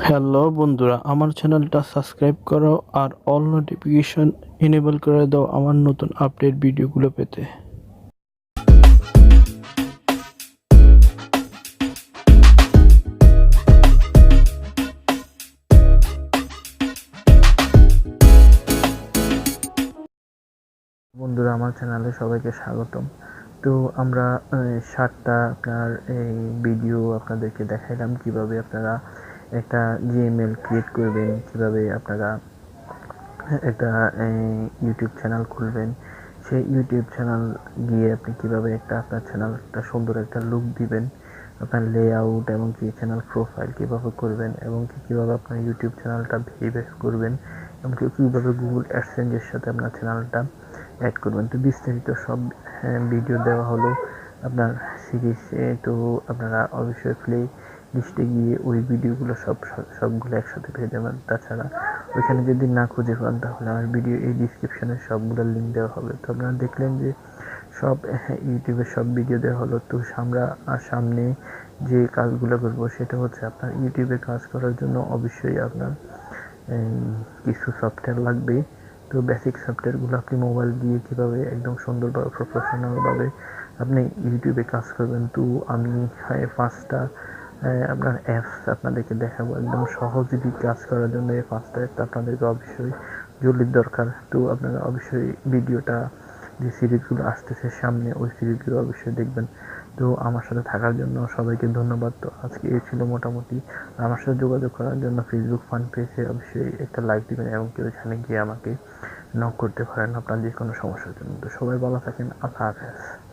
Hello বন্ধুরা, আমার চ্যানেলটা সাবস্ক্রাইব করো আর অল নোটিফিকেশন এনেবল করে দাও আমার নতুন আপডেট ভিডিওগুলো পেতে। বন্ধুরা, আমার চ্যানেলে সবাইকে স্বাগতম। তো আমরা 7টা আপনার এই ভিডিও আপনাদেরকে দেখাইলাম কিভাবে আপনারা একটা জিএমএল ক্রিয়েট করবেন, কিভাবে আপনারা একটা ইউটিউব চ্যানেল খুলবেন, সেই ইউটিউব চ্যানেল গিয়ে আপনি কিভাবে আপনার চ্যানেলটা সুন্দর একটা লুক দিবেন, আপনার লেআউট এবং কি চ্যানেল প্রোফাইল কিভাবে করবেন এবং কিভাবে আপনার ইউটিউব চ্যানেলটা ভেরিফাই করবেন এবং কিভাবে গুগল অ্যাডসেন্সের সাথে আপনার চ্যানেলটা অ্যাড করবেন। তো বিস্তারিত সব ভিডিও দেওয়া হলো আপনার সিরিজে। তো আপনারা অবশ্যই প্লে লিস্টে গিয়ে ওই ভিডিওগুলো সবগুলো একসাথে পেয়ে যাবেন। তাছাড়া ওইখানে যদি না খুঁজে পান তাহলে আমার ভিডিও এই ডিসক্রিপশনে সবগুলো লিঙ্ক দেওয়া হবে। তো আপনারা দেখলেন যে সব ইউটিউবের সব ভিডিও দেওয়া হলো। তো আমরা সামনে যে কাজগুলো করবো সেটা হচ্ছে আপনার ইউটিউবে কাজ করার জন্য অবশ্যই আপনার কিছু সফটওয়্যার লাগবে। তো বেসিক সফটওয়্যারগুলো আপনি মোবাইল দিয়ে কীভাবে একদম সুন্দরভাবে প্রফেশনালভাবে আপনি ইউটিউবে কাজ করবেন। তো আমি 5টা আপনার অ্যাপস আপনাদেরকে দেখাবো একদম সহজেই কাজ করার জন্য। এই 5টা অ্যাপস আপনাদেরকে অবশ্যই জরুরি দরকার। তো আপনারা অবশ্যই ভিডিওটা যে সিরিজগুলো আসতেছে সামনে ওই সিরিজগুলো অবশ্যই দেখবেন। তো আমার সাথে থাকার জন্য সবাইকে ধন্যবাদ। তো আজকে এই ছিল মোটামুটি। আমার সাথে যোগাযোগ করার জন্য ফেসবুক ফান পেজে অবশ্যই একটা লাইক দিবেন এবং কেউ এখানে গিয়ে আমাকে নক করতে পারেন আপনার যে কোনো সমস্যার জন্য। তো সবাই ভালো থাকেন। আল্লাহ হাফেজ।